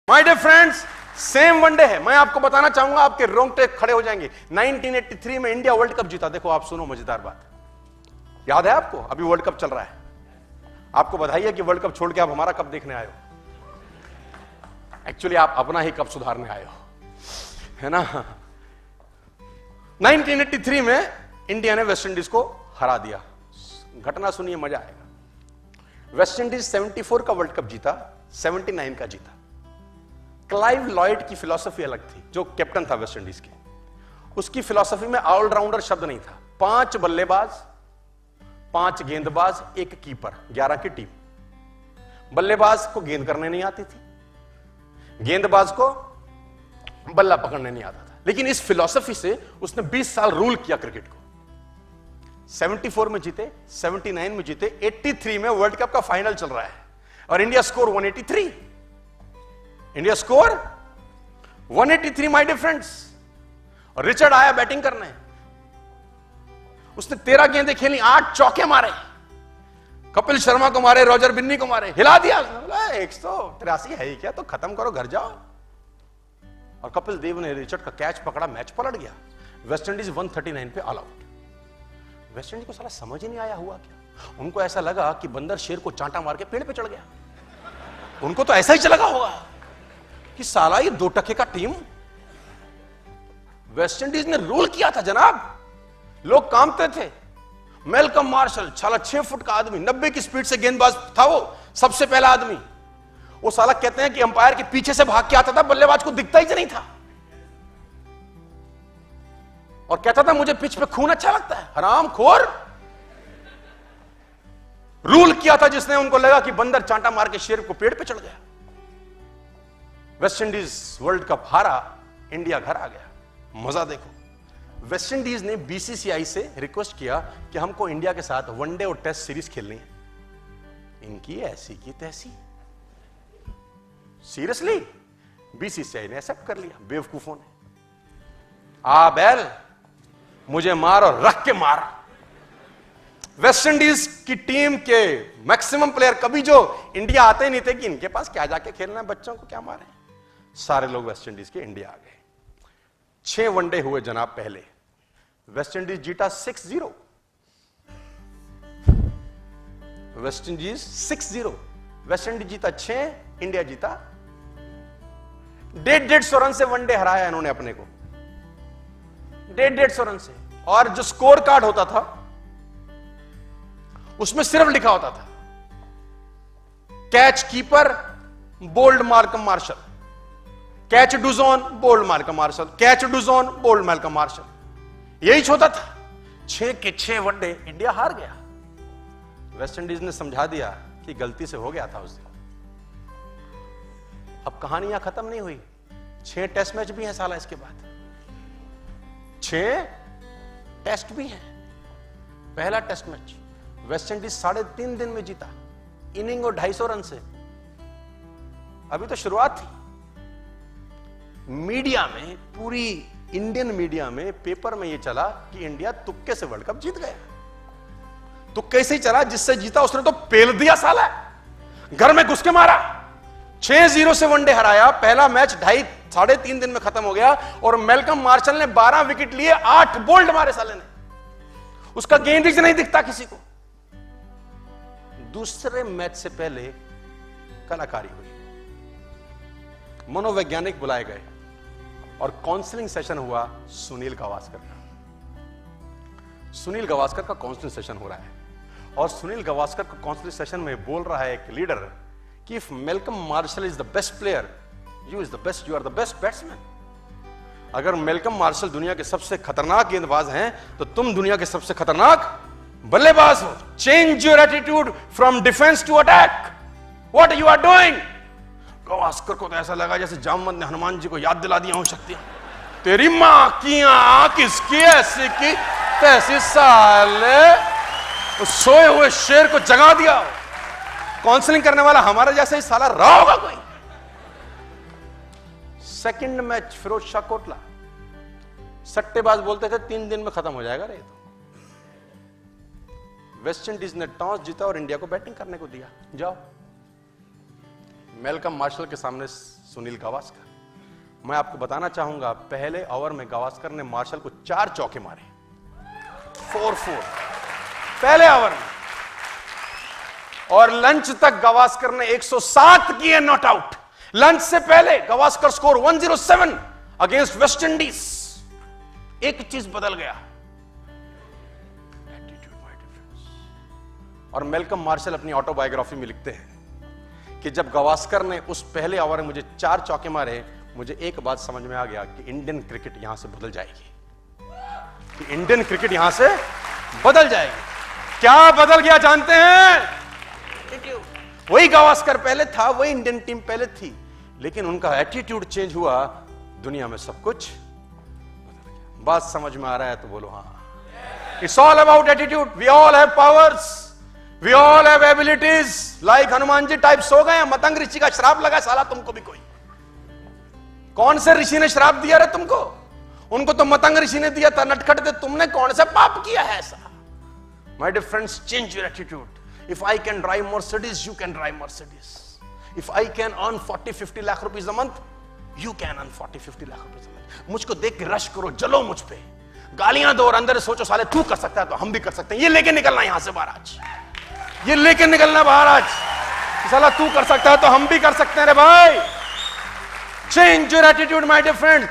My dear friends, same one day है। मैं आपको बताना चाहूंगा, आपके रोंगटे खड़े हो जाएंगे। 1983 में इंडिया वर्ल्ड कप जीता। देखो आप सुनो मजेदार बात, याद है आपको? अभी वर्ल्ड कप चल रहा है। आपको बधाई है कि वर्ल्ड कप छोड़ के आप हमारा कप देखने आए हो। एक्चुअली आप अपना ही कप सुधारने आए हो, है ना। 1983 में इंडिया ने वेस्ट इंडीज को हरा दिया। घटना सुनिए, मजा आएगा। वेस्ट इंडीज 74 का वर्ल्ड कप जीता, 79 का जीता। क्लाइव लॉयड की फिलॉसफी अलग थी, जो कैप्टन था वेस्ट इंडीज के। उसकी फिलॉसफी में ऑलराउंडर शब्द नहीं था। 5 बल्लेबाज, 5 गेंदबाज, 1 कीपर, 11 की टीम। बल्लेबाज को गेंद करने नहीं आती थी, गेंदबाज को बल्ला पकड़ने नहीं आता था। लेकिन इस फिलॉसफी से उसने 20 साल रूल किया क्रिकेट को। 74 में जीते, 79 में जीते, 83 में वर्ल्ड कप का फाइनल चल रहा है और India score 183। India score 183, my dear friends. और रिचर्ड आया बैटिंग करने, उसने 13 गेंदें खेली, 8 चौके मारे, कपिल शर्मा को मारे, रॉजर बिन्नी को मारे, हिला दिया। 183 है ही क्या, तो खत्म करो, घर जाओ। और कपिल देव ने रिचर्ड का कैच पकड़ा, मैच पलट गया। वेस्ट इंडीज 139 पे ऑल आउट। वेस्ट इंडीज को साला समझ ही नहीं आया हुआ क्या। उनको ऐसा लगा कि बंदर शेर को चांटा मार के पेड़ पे चढ़ गया। उनको तो ऐसा ही लगा होगा कि साला ये 2 टके का टीम। वेस्ट इंडीज ने रूल किया था जनाब, लोग कांपते थे। मेलकम मार्शल, साला 6 फुट का आदमी, 90 की स्पीड से गेंदबाज था वो, सबसे पहला आदमी। वो साला कहते हैं कि अंपायर के पीछे से भाग के आता था, बल्लेबाज को दिखता ही नहीं था, और कहता था मुझे पिच पे खून अच्छा लगता है। हरामखोर। रूल किया था जिसने, उनको लगा कि बंदर चांटा मार के शेर को पेड़ पे चढ़ गया। वेस्ट इंडीज वर्ल्ड कप हारा, इंडिया घर आ गया। मजा देखो, वेस्ट इंडीज ने बीसीसीआई से रिक्वेस्ट किया कि हमको इंडिया के साथ वनडे और टेस्ट सीरीज खेलनी है। इनकी ऐसी की तैसी। सीरियसली, बीसीसीआई ने एक्सेप्ट कर लिया। बेवकूफों ने। आ बैल, मुझे मार और रख के मार। वेस्ट इंडीज की टीम के मैक्सिमम प्लेयर कभी जो इंडिया आते ही नहीं थे कि इनके पास क्या जाके खेलना है, बच्चों को क्या मारे। सारे लोग वेस्ट इंडीज के इंडिया आ गए। 6 वनडे हुए जनाब पहले। वेस्ट इंडीज जीता 6-0। West Indies 6-0। वेस्ट इंडीज जीता 6, इंडिया जीता 150 रन से वनडे हराया इन्होंने अपने को। 150 रन से। और जो स्कोर कार्ड होता था उसमें सिर्फ लिखा होता था catch keeper bowled Malcolm Marshall, catch Dujon bowled Malcolm Marshall, catch Dujon bowled Malcolm Marshall, यही होता था। 6 के 6 वनडे इंडिया हार गया। वेस्ट इंडीज ने समझा दिया कि गलती से हो गया था उस दिन। अब कहानियां खत्म नहीं हुई। 6 टेस्ट मैच भी हैं साला इसके बाद। 6 टेस्ट भी हैं। पहला टेस्ट मैच वेस्ट इंडीज 3.5 दिन में जीता, इनिंग और 250 रन से। अभी तो शुरुआत थी। मीडिया में, पूरी इंडियन मीडिया में, पेपर में यह चला कि इंडिया तुक्के से वर्ल्ड कप जीत गया। तुक्के से ही चला, जिससे जीता उसने तो पेल दिया साला, घर में घुस के मारा। 6-0 से वनडे हराया। पहला मैच 3.5 दिन में खत्म हो गया और मेलकम मार्शल ने 12 विकेट लिए, 8 बोल्ड मारे साले ने। उसका गेंद ही नहीं दिखता किसी को। दूसरे मैच से पहले कलाकारी हुई, मनोवैज्ञानिक बुलाए गए और काउंसलिंग सेशन हुआ सुनील गावस्कर का। सुनील गावस्कर का काउंसलिंग सेशन हो रहा है और सुनील गावस्कर का काउंसलिंग सेशन में बोल रहा है एक लीडर कि if Malcolm Marshall is the best player, you is the best, you are the best batsman. अगर मेलकम मार्शल दुनिया के सबसे खतरनाक गेंदबाज हैं तो तुम दुनिया के सबसे खतरनाक बल्लेबाज हो। Change your attitude from defence to attack. What you are doing. Gavaskar को तो ऐसा लगा जैसे जामवंत ने हनुमान जी को याद दिला दिया हो शक्तियां। तेरी मां की आंख किसकी ऐसी की तैसी, साले सोए हुए शेर को जगा दिया। काउंसलिंग करने वाला हमारा जैसा ही साला रहा होगा कोई। सेकंड मैच फिरोज शाह कोटला, सट्टेबाज बोलते थे 3 दिन में खत्म हो जाएगा रे। तो वेस्ट इंडीज ने टॉस जीता और इंडिया को बैटिंग करने को दिया। जाओ। मेलकम मार्शल के सामने सुनील गावस्कर। मैं आपको बताना चाहूंगा, पहले ओवर में गावस्कर ने मार्शल को 4 चौके मारे, 4-4 पहले ओवर में, और लंच तक गावस्कर ने 107 किए नॉट आउट। लंच से पहले Gavaskar score 107 against West Indies. एक चीज बदल गया, एटीट्यूड माय डिफरेंस। और मेलकम मार्शल अपनी ऑटोबायोग्राफी में लिखते हैं कि जब गावस्कर ने उस पहले ओवर में मुझे 4 चौके मारे, मुझे एक बात समझ में आ गया कि इंडियन क्रिकेट यहां से बदल जाएगी, कि इंडियन क्रिकेट यहां से बदल जाएगी। क्या बदल गया जानते हैं? वही गावस्कर पहले था, वही इंडियन टीम पहले थी, लेकिन उनका एटीट्यूड चेंज हुआ, दुनिया में सब कुछ बदल गया। बात समझ में आ रहा है तो बोलो हाँ। It's all about attitude. We all have powers, we all have abilities. Like Hanuman ji type सो गए, मतंग ऋषि का श्राप लगा साला तुमको भी। कोई कौन से ऋषि ने श्राप दिया रे तुमको? उनको तो मतंग ऋषि ने दिया था, नटखट थे। तुमने कौन सा पाप किया है ऐसा? My dear friends, change your attitude. If I can drive Mercedes, you can drive Mercedes. If I can earn 40-50 lakh rupees a month, you can earn 40-50 lakh rupees a month. मुझको देख के रश करो, जलो मुझ पे, गालियां दो और अंदर सोचो साले तू कर सकता है तो हम भी कर सकते हैं। ये लेके निकलना यहां से बाहर आज, ये लेके निकलना बाहर आज। साला तू कर सकता है तो हम भी कर सकते हैं रे भाई। Change your attitude, my dear friend.